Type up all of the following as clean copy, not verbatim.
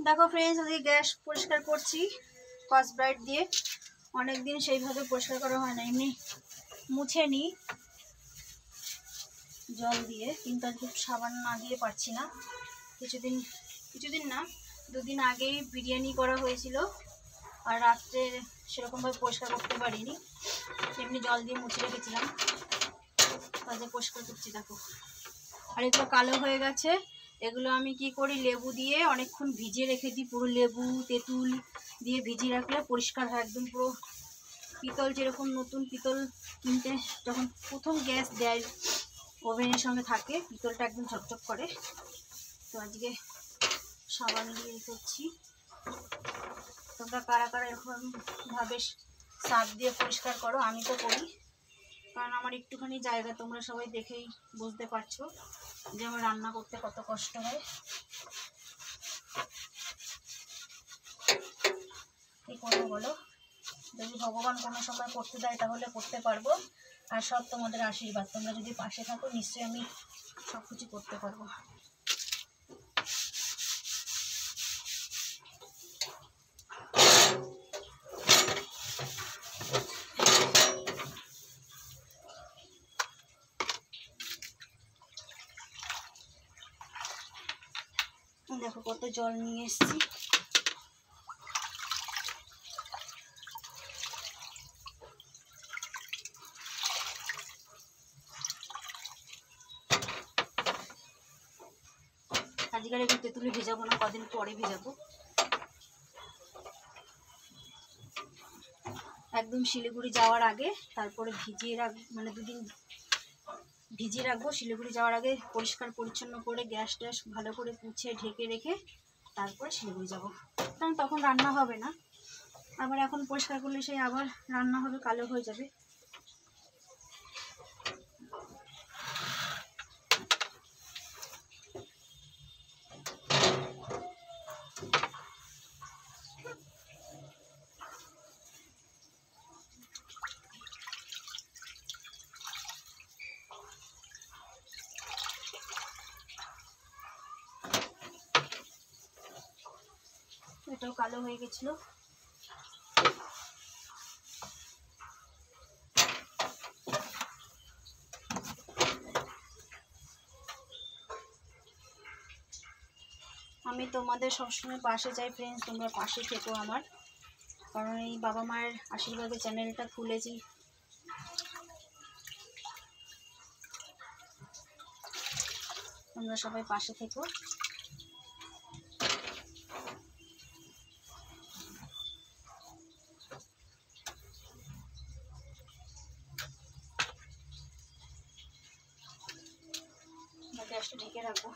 দেখো ফ্রেন্ডস, আজকে গ্যাস পরিষ্কার করছি স্কচ ব্রাইট দিয়ে। অনেকদিন সেইভাবে পরিষ্কার করা হয় না, এমনি মুছে নিই জল দিয়ে, কিন্তু আজকে সাবান না দিয়ে পারছি না। কিছুদিন না, দুদিন আগেই বিরিয়ানি করা হয়েছিল, আর রাত্রে সেরকমভাবে পরিষ্কার করতে পারিনি, এমনি জল দিয়ে মুছে রেখেছিলাম। আজকে পরিষ্কার করছি দেখো। আর এগুলো কালো হয়ে গেছে, এগুলো আমি কি করি, লেবু দিয়ে অনেকক্ষণ ভিজিয়ে রেখে দিই। পুরো লেবু তেঁতুল দিয়ে ভিজিয়ে রাখলে পরিষ্কার হয় একদম। পুরো পিতল, যেরকম নতুন পিতল কিনতে যখন প্রথম গ্যাস দেয় ওভেনের সঙ্গে থাকে, পিতলটা একদম ঝকঝক করে। তো আজকে সাবান দিয়ে করছি। তোমরা কারা কারা এরকমভাবে সার্ফ দিয়ে পরিষ্কার করো? আমি তো করি, কারণ আমার একটুখানি জায়গা, তোমরা সবাই দেখেই বুঝতে পারছো যে আমার রান্না করতে কত কষ্ট হয়। কি করবো বলো, যদি ভগবান কোনো সময় করতে দেয় তাহলে করতে পারবো, আর সব তোমাদের আশীর্বাদ। তোমরা যদি পাশে থাকো নিশ্চয়ই আমি সব কিছু করতে পারবো। দেখো কত জল নিয়ে এসেছি। আজকের একটু তেঁতুলে ভেজাবো না, কদিন পরে ভেজাবো। একদম শিলিগুড়ি যাওয়ার আগে তারপরে ভিজিয়ে রাখবো, মানে দুদিন ভিজিয়ে রাখবো। শিলিগুড়ি যাওয়ার আগে পরিষ্কার পরিচ্ছন্ন করে গ্যাস ট্যাস ভালো করে পুছে ঢেকে রেখে তারপরে শিলিগুড়ি যাবো, কারণ তখন রান্না হবে না। আবার এখন পরিষ্কার করলে সেই আবার রান্না হবে, কালো হয়ে যাবে। এটাও কালো হয়ে গেছিল। আমি তোমাদের সবসময় পাশে চাই ফ্রেন্ডস, তোমরা পাশে থেকো আমার, কারণ এই বাবা মায়ের আশীর্বাদে চ্যানেলটা খুলেছি। তোমরা সবাই পাশে থেকো। গ্যাসটা ঢেকে রাখবো।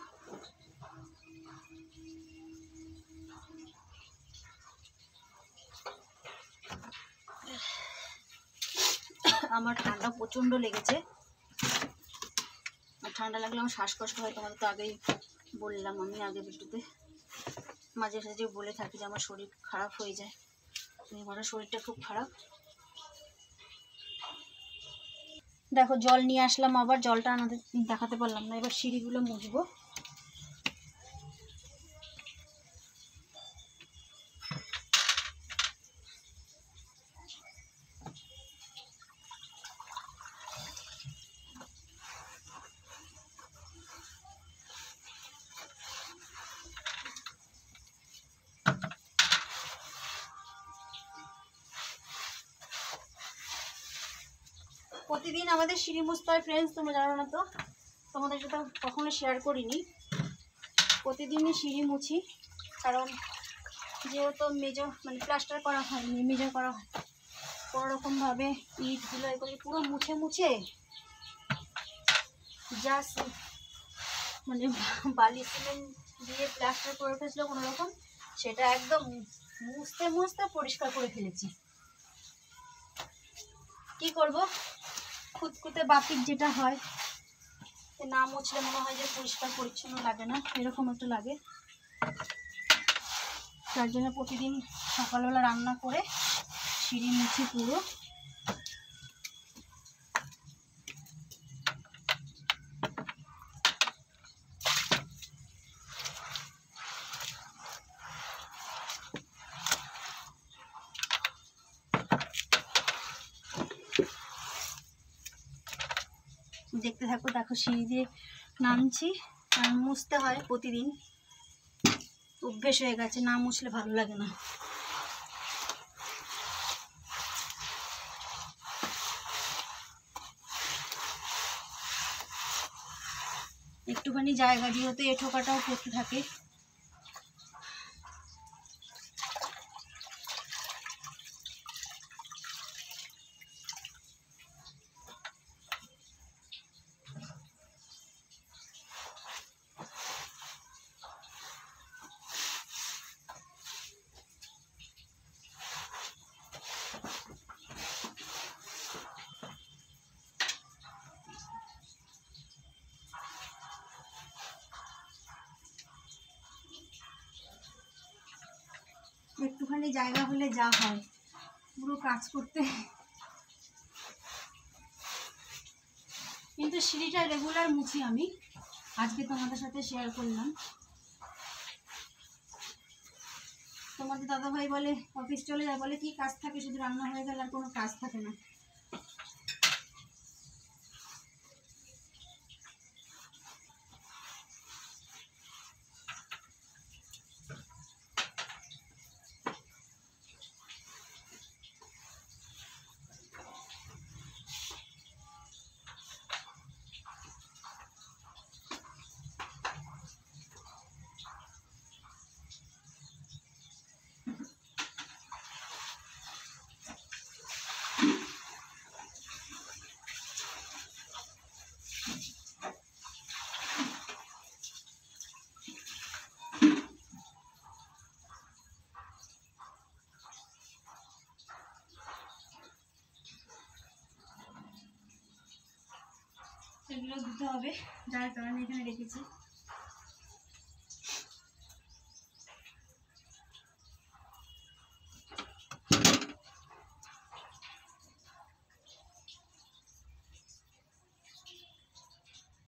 আমার ঠান্ডা প্রচণ্ড লেগেছে, আর ঠান্ডা লাগলে আমার শ্বাসকষ্ট হয়। তোমাদের তো আগেই বললাম, আমি আগে ভিডিওতে মাঝে সাঝে বলে থাকি যে আমার শরীর খারাপ হয়ে যায়। আমার শরীরটা খুব খারাপ। দেখো জল নিয়ে আসলাম, আবার জলটা আমাদের দেখাতে পারলাম না। এবার সিঁড়িগুলো মুছবো। প্রতিদিন আমাদের সিঁড়ি মুছতে হয় ফ্রেন্ডস, তোমরা জানো না তো, তোমাদের সাথে কখনো শেয়ার করিনি। প্রতিদিনই সিঁড়ি মুছি, কারণ যেহেতু মানে প্লাস্টার করা হয়নি, মেজর করা হয়, কোনোরকমভাবে ইটগুলো এ করে পুরো মুছে মুছে জাস্ট মানে বালি সিমেন্ট দিয়ে প্লাস্টার করে ফেলছিল কোনোরকম, সেটা একদম মুছতে মুছতে পরিষ্কার করে ফেলেছি। কি করব, খুঁতখুঁতে বাপির যেটা হয়, না মুছলে মনে হয় যে পরিষ্কার পরিচ্ছন্ন লাগে না, এরকম একটু লাগে। তার জন্য প্রতিদিন সকালবেলা রান্না করে সিঁড়ি মুছি পুরো। দেখতে থাকো। দেখো সিঁড়ি দিয়ে নামছি, আর মুছতে হয় প্রতিদিন, অভ্যেস হয়ে গেছে, না মুছলে ভালো লাগে না। একটুখানি জায়গা যেহেতু এঁঠোকাটাও পড়তে থাকে। একটুখানি জায়গা হলে যা হয়, পুরো কাজ করতে। কিন্তু সিঁড়িটা রেগুলার মুছি আমি, আজকে তোমাদের সাথে শেয়ার করলাম। তোমাদের দাদাভাই বলে অফিস চলে যায়, বলে কি কাজ থাকে, শুধু রান্না হয়ে গেলে আর কোনো কাজ থাকে না। সেগুলো দিতে হবে, যার কারণে এখানে রেখেছি।